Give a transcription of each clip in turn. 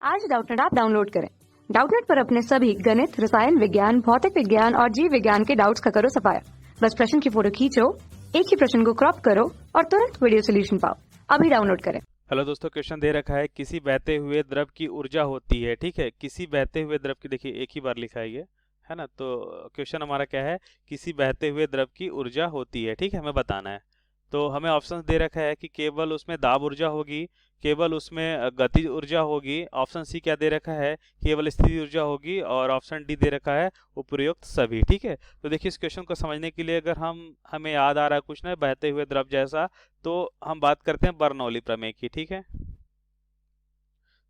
आज Doubtnut app download करें। Doubtnut पर अपने सभी गणित, रसायन विज्ञान, भौतिक विज्ञान और जीव विज्ञान के डाउट्स का करो सफाया। बस प्रश्न की फोटो खींचो, एक ही प्रश्न को क्रॉप करो और तुरंत वीडियो सोल्यूशन पाओ। अभी डाउनलोड करें। हेलो दोस्तों, क्वेश्चन दे रखा है किसी बहते हुए द्रव की ऊर्जा होती है। ठीक है, किसी बहते हुए द्रव की, देखिए एक ही बार लिखा है ये, है ना। तो क्वेश्चन हमारा क्या है, किसी बहते हुए द्रव की ऊर्जा होती है। ठीक है, हमें बताना है। तो हमें ऑप्शन दे रखा है कि केवल उसमें दाब ऊर्जा होगी, केवल उसमें गतिज ऊर्जा होगी। ऑप्शन सी क्या दे रखा है, केवल स्थिति ऊर्जा होगी। और ऑप्शन डी दे रखा है उपयुक्त सभी। ठीक है, तो देखिए इस क्वेश्चन को समझने के लिए अगर हमें याद आ रहा है कुछ ना बहते हुए द्रव जैसा, तो हम बात करते हैं बर्नौली प्रमेय की। ठीक है,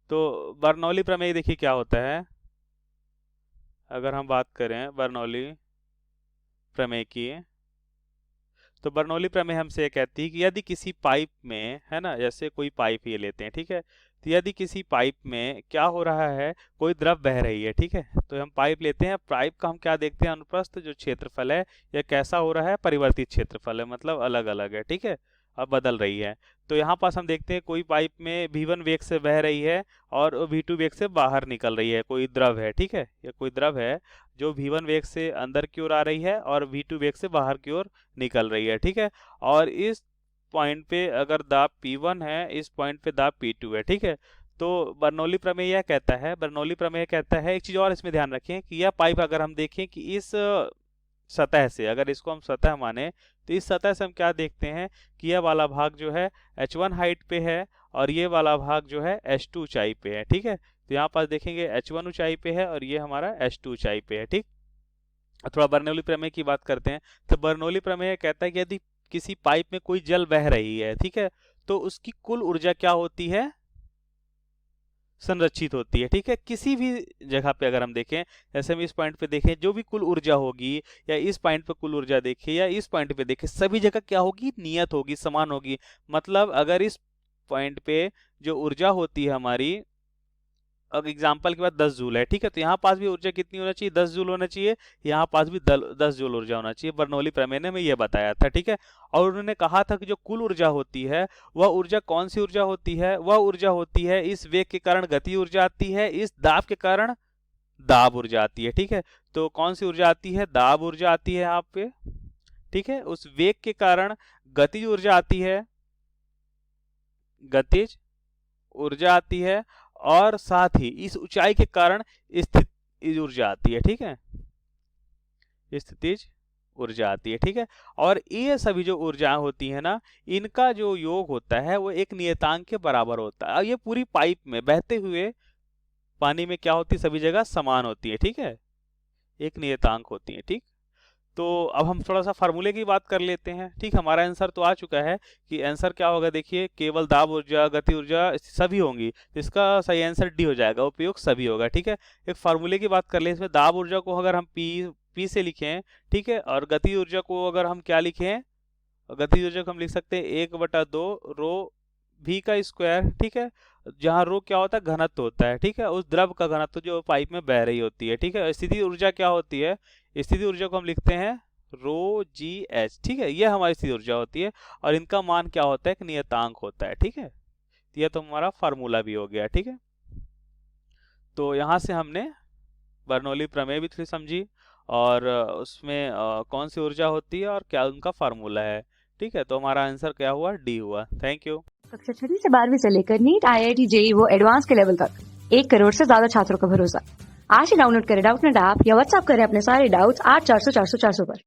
तो बर्नौली प्रमेय देखिए क्या होता है। अगर हम बात करें बर्नौली प्रमेय की, तो बर्नौली प्रमेय हमसे ये कहती है कि यदि किसी पाइप में, है ना, जैसे कोई पाइप ये लेते हैं, ठीक है, तो यदि किसी पाइप में क्या हो रहा है, कोई द्रव बह रही है, ठीक है, तो हम पाइप लेते हैं। पाइप का हम क्या देखते हैं, अनुप्रस्थ जो क्षेत्रफल है यह कैसा हो रहा है, परिवर्तित क्षेत्रफल है, मतलब अलग अलग है। ठीक है, अब बदल रही है। तो यहाँ पास हम देखते हैं कोई पाइप में V1 वेग से बह रही है और V2 वेग से बाहर निकल रही है, कोई द्रव है। ठीक है, यह कोई द्रव है जो V1 वेग से अंदर की ओर आ रही है और V2 वेग से बाहर की ओर निकल रही है। ठीक है, और इस पॉइंट पे अगर दाब P1 है, इस पॉइंट पे दाब P2 है। ठीक है, तो बर्नौली प्रमेय यह कहता है, बर्नौली प्रमेय कहता है, एक चीज और इसमें ध्यान रखें कि यह पाइप अगर हम देखें कि इस सतह से, अगर इसको हम सतह माने, तो इस सतह से हम क्या देखते हैं कि यह वाला भाग जो है H1 हाइट पे है और ये वाला भाग जो है H2 ऊंचाई पे है। ठीक है, तो यहाँ पास देखेंगे H1 ऊंचाई पे है और ये हमारा H2 ऊंचाई पे है। ठीक, थोड़ा बर्नौली प्रमेय की बात करते हैं। तो बर्नौली प्रमेय कहता है कि यदि किसी पाइप में कोई जल बह रही है, ठीक है, तो उसकी कुल ऊर्जा क्या होती है, संरक्षित होती है। ठीक है, किसी भी जगह पे अगर हम देखें, जैसे हम इस पॉइंट पे देखें, जो भी कुल ऊर्जा होगी, या इस पॉइंट पे कुल ऊर्जा देखें या इस पॉइंट पे देखें, सभी जगह क्या होगी, नियत होगी, समान होगी। मतलब अगर इस पॉइंट पे जो ऊर्जा होती है हमारी, अब एग्जाम्पल के बाद 10 जूल है, ठीक है, तो यहाँ पास भी ऊर्जा कितनी होना चाहिए, 10 जूल होना चाहिए। यहाँ पास भी 10 जूल ऊर्जा होना चाहिए। बर्नौली प्रमेय ने हमें यह बताया था। ठीक है, और उन्होंने कहा था कि जो कुल ऊर्जा होती है वह ऊर्जा कौन सी ऊर्जा होती है, वह ऊर्जा होती है इस वेग के कारण गति ऊर्जा आती है, इस दाब के कारण दाब ऊर्जा आती है। ठीक है, तो कौन सी ऊर्जा आती है, दाब ऊर्जा आती है यहाँ पे। ठीक है, उस वेग के कारण गतिज ऊर्जा आती है, गतिज ऊर्जा आती है, और साथ ही इस ऊंचाई के कारण स्थितिज ऊर्जा आती है। ठीक है, स्थितिज ऊर्जा आती है। ठीक है, और ये सभी जो ऊर्जाएं होती है ना, इनका जो योग होता है वो एक नियतांक के बराबर होता है। और ये पूरी पाइप में बहते हुए पानी में क्या होती है, सभी जगह समान होती है। ठीक है, एक नियतांक होती है। ठीक, तो अब हम थोड़ा सा फार्मूले की बात कर लेते हैं। ठीक, हमारा आंसर तो आ चुका है कि आंसर क्या होगा, देखिए केवल दाब ऊर्जा, गति ऊर्जा सभी होंगी, तो इसका सही आंसर डी हो जाएगा, उपयोग सभी होगा। ठीक है, एक फार्मूले की बात कर ले, इसमें दाब ऊर्जा को अगर हम पी से लिखें, ठीक है, और गति ऊर्जा को अगर हम क्या लिखें, गति ऊर्जा को हम लिख सकते हैं 1/2 रो v का स्क्वायर। ठीक है, जहाँ रो क्या होता है, घनत्व होता है। ठीक है, उस द्रव का घनत्व जो पाइप में बह रही होती है। ठीक है, स्थिति ऊर्जा क्या होती है, स्थिति ऊर्जा को हम लिखते हैं रो जी एच। ठीक है, यह हमारी स्थिति ऊर्जा होती है और इनका मान क्या होता है, एक नियतांक होता है। ठीक है, यह तो हमारा फार्मूला भी हो गया। ठीक है, तो यहाँ से हमने बर्नौली प्रमेय भी थोड़ी समझी और उसमें कौन सी ऊर्जा होती है और क्या उनका फार्मूला है। ठीक है, तो हमारा आंसर क्या हुआ, डी हुआ। Thank you. कक्षा 6 से 12वीं से लेकर नीट, IIT, JEE वो एडवांस के लेवल तक 1 करोड़ से ज्यादा छात्रों का भरोसा। आज ही डाउनलोड करें डाउटनेट ऐप या व्हाट्सएप करें अपने सारे डाउट्स 8400 400 400 पर।